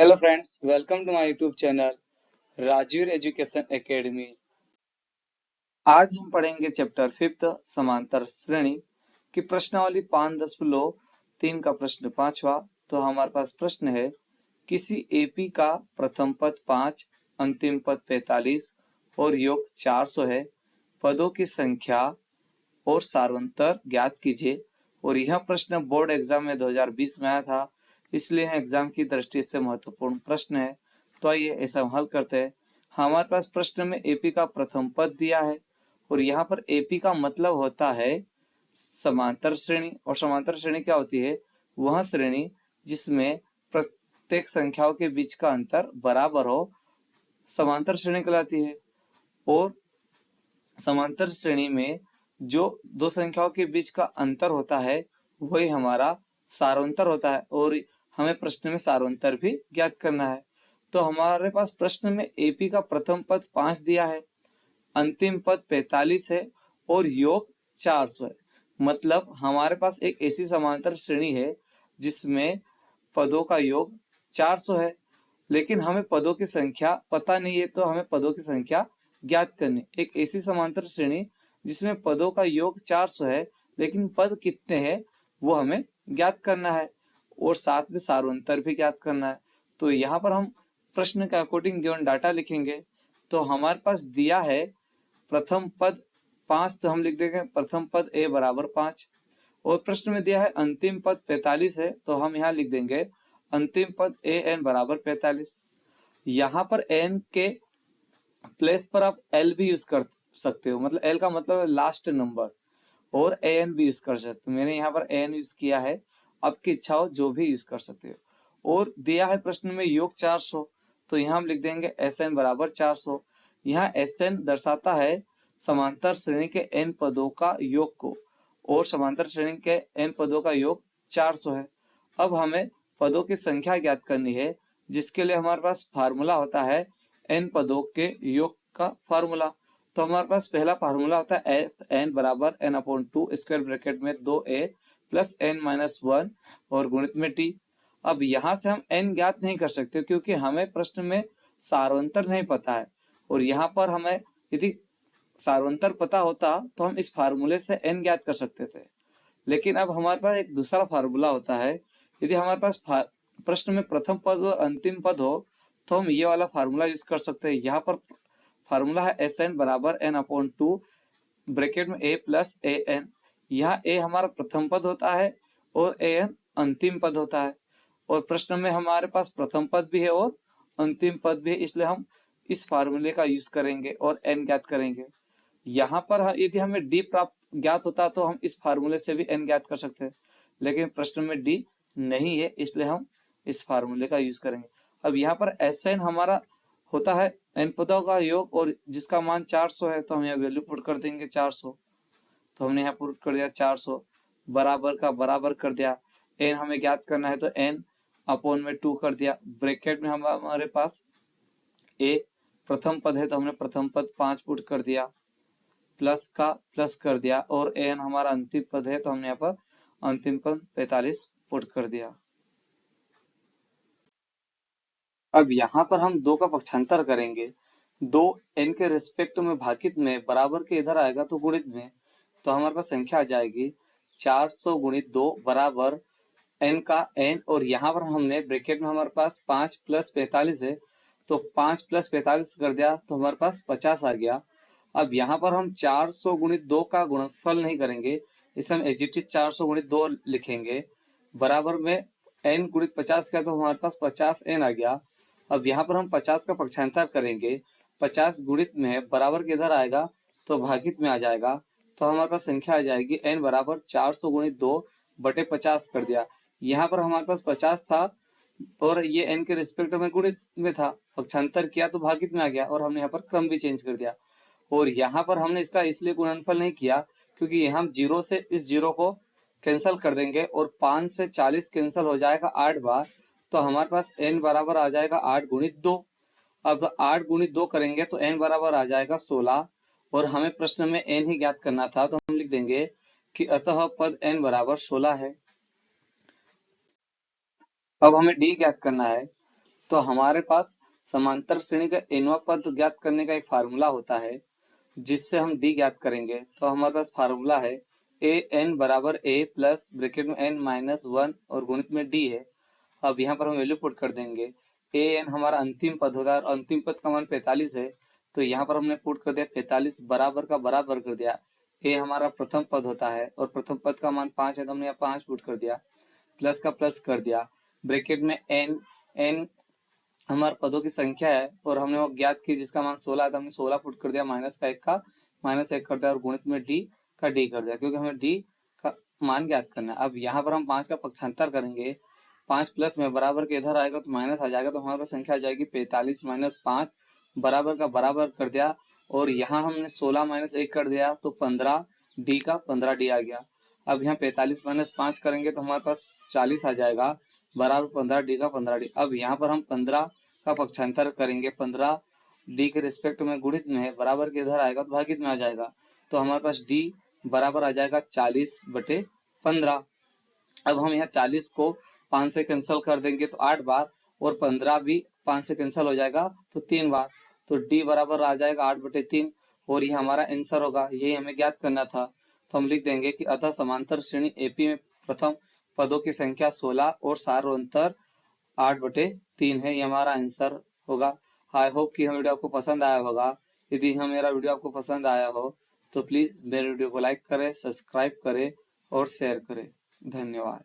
Hello friends, welcome to my YouTube channel Rajveer Education Academy. आज हम पढ़ेंगे चैप्टर 5 समांतर श्रेणी की प्रश्नावली 5.3 का प्रश्न 5वां। तो हमारे पास प्रश्न है, किसी एपी का प्रथम पद 5, अंतिम पद 45 और योग 400 है। पदों की संख्या और सारवंतर ज्ञात कीजिए। और यह प्रश्न बोर्ड एग्जाम में 2020 में आया था, इसलिए एग्जाम की दृष्टि से महत्वपूर्ण प्रश्न है। तो आइए ऐसा हम हल करते हैं। हमारे पास प्रश्न में एपी का प्रथम पद दिया है और यहाँ पर एपी का मतलब होता है समांतर श्रेणी। और समांतर श्रेणी क्या होती है? वह श्रेणी जिसमें प्रत्येक संख्याओं के बीच का अंतर बराबर हो, समांतर श्रेणी कहलाती है। और समांतर श्रेणी में जो दो संख्याओं के बीच का अंतर होता है वही हमारा सारवंतर होता है। और हमें प्रश्न में सारवंतर भी ज्ञात करना है। तो हमारे पास प्रश्न में एपी का प्रथम पद 5 दिया है, अंतिम पद 45 है और योग 400 है। मतलब हमारे पास एक ऐसी समांतर श्रेणी है जिसमें पदों का योग 400 है, लेकिन हमें पदों की संख्या पता नहीं है, तो हमें पदों की संख्या ज्ञात करनी। एक ऐसी समांतर श्रेणी जिसमें पदों का योग 400 है लेकिन पद कितने हैं वो हमें ज्ञात करना है, और साथ में सारवंतर भी ज्ञात करना है। तो यहाँ पर हम प्रश्न के अकॉर्डिंग गिवन डाटा लिखेंगे। तो हमारे पास दिया है प्रथम पद 5, तो हम लिख देंगे प्रथम पद ए बराबर 5। और प्रश्न में दिया है अंतिम पद 45 है, तो हम यहाँ लिख देंगे अंतिम पद ए एन बराबर 45। यहाँ पर एन के प्लेस पर आप एल भी यूज कर सकते हो, मतलब एल का मतलब है लास्ट नंबर, और ए एन भी यूज कर सकते हो। मैंने यहाँ पर ए एन यूज किया है, आपकी इच्छा हो जो भी यूज कर सकते हो। और दिया है प्रश्न में योग 400, तो यहाँ हम लिख देंगे एस एन बराबर 400। यहाँ एस एन दर्शाता है समांतर श्रेणी के एन पदों का योग को, और समांतर श्रेणी के एन पदों का योग 400 है। अब हमें पदों की संख्या ज्ञात करनी है, जिसके लिए हमारे पास फार्मूला होता है एन पदों के योग का फार्मूला। तो हमारे पास पहला फार्मूला होता है एस एन बराबर एन अपॉन 2 स्क्वायर ब्रैकेट में 2a प्लस एन माइनस 1 और गुणित में टी। अब यहाँ से हम एन ज्ञात नहीं कर सकते क्योंकि हमें प्रश्न में सारवंतर नहीं पता है। और यहाँ पर हमें यदि सारवंतर पता होता तो हम इस फार्मूले से एन ज्ञात कर सकते थे। लेकिन अब हमारे पास एक दूसरा फार्मूला होता है। यदि हमारे पास प्रश्न में प्रथम पद और अंतिम पद हो तो हम ये वाला फार्मूला यूज कर सकते हैं। यहाँ पर फार्मूला है एस एन बराबर एन अपॉन 2 ब्रैकेट में ए प्लस ए एन। यहाँ ए हमारा प्रथम पद होता है और ए एन अंतिम पद होता है। और प्रश्न में हमारे पास प्रथम पद भी है और अंतिम पद भी है, इसलिए हम इस फार्मूले का यूज करेंगे और एन ज्ञात करेंगे। यहाँ पर यदि हमें डी प्राप्त ज्ञात होता तो हम इस फार्मूले से भी एन ज्ञात कर सकते हैं, लेकिन प्रश्न में डी नहीं है, इसलिए हम इस फार्मूले का यूज करेंगे। अब यहाँ पर एस एन हमारा होता है एन पदों का योग और जिसका मान 400 है, तो हम यहाँ वैल्यू पुट कर देंगे 400। तो हमने यहाँ पुट कर दिया 400, बराबर का बराबर कर दिया। एन हमें ज्ञात करना है तो एन अपॉन में 2 कर दिया। ब्रैकेट में हमारे पास ए प्रथम पद है तो हमने प्रथम पद 5 पुट कर दिया, प्लस का प्लस कर दिया। और एन हमारा अंतिम पद है तो हमने यहाँ पर अंतिम पद 45 पुट कर दिया। अब यहाँ पर हम 2 का पक्षांतर करेंगे। 2 एन के रेस्पेक्ट में भागित में बराबर के इधर आएगा तो गुणित में, तो हमारे पास संख्या आ जाएगी 400 गुणित 2 बराबर एन का एन। और यहाँ पर हमने ब्रैकेट में हमारे पास 5 प्लस 45 है, तो 5 प्लस 45 कर दिया तो हमारे पास 50 आ गया। अब यहाँ पर हम 400 गुणित 2 का गुणनफल नहीं करेंगे, इसे हम एज इट इज 400 गुणित 2 लिखेंगे, बराबर में एन गुणित 50 का, तो हमारे पास 50 एन आ गया। अब यहाँ पर हम 50 का पक्षांतर करेंगे, 50 गुणित में है, बराबर के इधर आएगा तो भागित में आ जाएगा, तो हमारे पास संख्या आ जाएगी एन बराबर 400 गुणित 2 बटे 50 कर दिया। यहाँ पर हमारे पास 50 था और ये एन के रिस्पेक्ट में गुणित में था, पक्षांतर किया तो भागित में आ गया, और हमने यहाँ पर क्रम भी चेंज कर दिया। और यहाँ पर हमने इसका इसलिए गुणनफल नहीं किया क्योंकि यहाँ हम 0 से इस 0 को कैंसिल कर देंगे और 5 से 40 कैंसिल हो जाएगा 8 बार, तो हमारे पास n बराबर आ जाएगा 8 गुणित 2। अब 8 गुणित 2 करेंगे तो n बराबर आ जाएगा 16, और हमें प्रश्न में n ही ज्ञात करना था, तो हम लिख देंगे कि अतः पद n बराबर 16 है। अब हमें d ज्ञात करना है, तो हमारे पास समांतर श्रेणी का nवां पद ज्ञात करने का एक फार्मूला होता है जिससे हम d ज्ञात करेंगे। तो हमारे पास फार्मूला है ए एन बराबर a प्लस ब्रैकेट में n माइनस 1 और गुणित में d है। अब यहाँ पर हम वैल्यू पुट कर देंगे। ए एन हमारा अंतिम पद होता है और अंतिम पद का मान 45 है, तो यहाँ पर हमने पुट कर दिया 45 बराबर का बराबर कर दिया। ए हमारा प्रथम पद होता है और प्रथम पद का मान 5 है, तो हमने यहाँ 5 पुट कर दिया, प्लस का प्लस कर दिया, ब्रैकेट में एन हमारे पदों की संख्या है और हमने वो ज्ञात की जिसका मान 16 है, तो हमने 16 पुट कर दिया, माइनस का माइनस 1 कर दिया और गुणित में डी का डी कर दिया, क्योंकि हमें डी का मान ज्ञात करना है। अब यहाँ पर हम 5 का पक्षांतर करेंगे, 5 प्लस में बराबर के इधर आएगा तो माइनस आ जाएगा, तो हमारे पास संख्या आ जाएगी 45 माइनस 5 बराबर का बराबर कर दिया और यहाँ हमने 16 माइनस 1 कर दिया तो 15 डी का 15 डी आ गया। अब यहाँ 45 माइनस 5 करेंगे तो हमारे पास 40 आ जाएगा बराबर 15 डी का 15 डी। अब यहाँ पर हम 15 का पक्षांतर करेंगे, 15 डी के रिस्पेक्ट में गुणित में है, बराबर के इधर आएगा तो भागित में आ जाएगा, तो हमारे पास डी बराबर आ जाएगा 40/15। अब हम यहाँ 40 को 5 से कैंसिल कर देंगे तो 8 बार और 15 भी 5 से कैंसिल हो जाएगा तो 3 बार, तो डी बराबर आ जाएगा 8/3 और ये हमारा आंसर होगा। यही हमें ज्ञात करना था, तो हम लिख देंगे कि अतः समांतर श्रेणी एपी में प्रथम पदों की संख्या 16 और सारोंतर 8/3 है, ये हमारा आंसर होगा। आई होप कि वीडियो आपको पसंद आया होगा। यदि मेरा वीडियो आपको पसंद आया हो तो प्लीज मेरे वीडियो को लाइक करें, सब्सक्राइब करें और शेयर करें। धन्यवाद।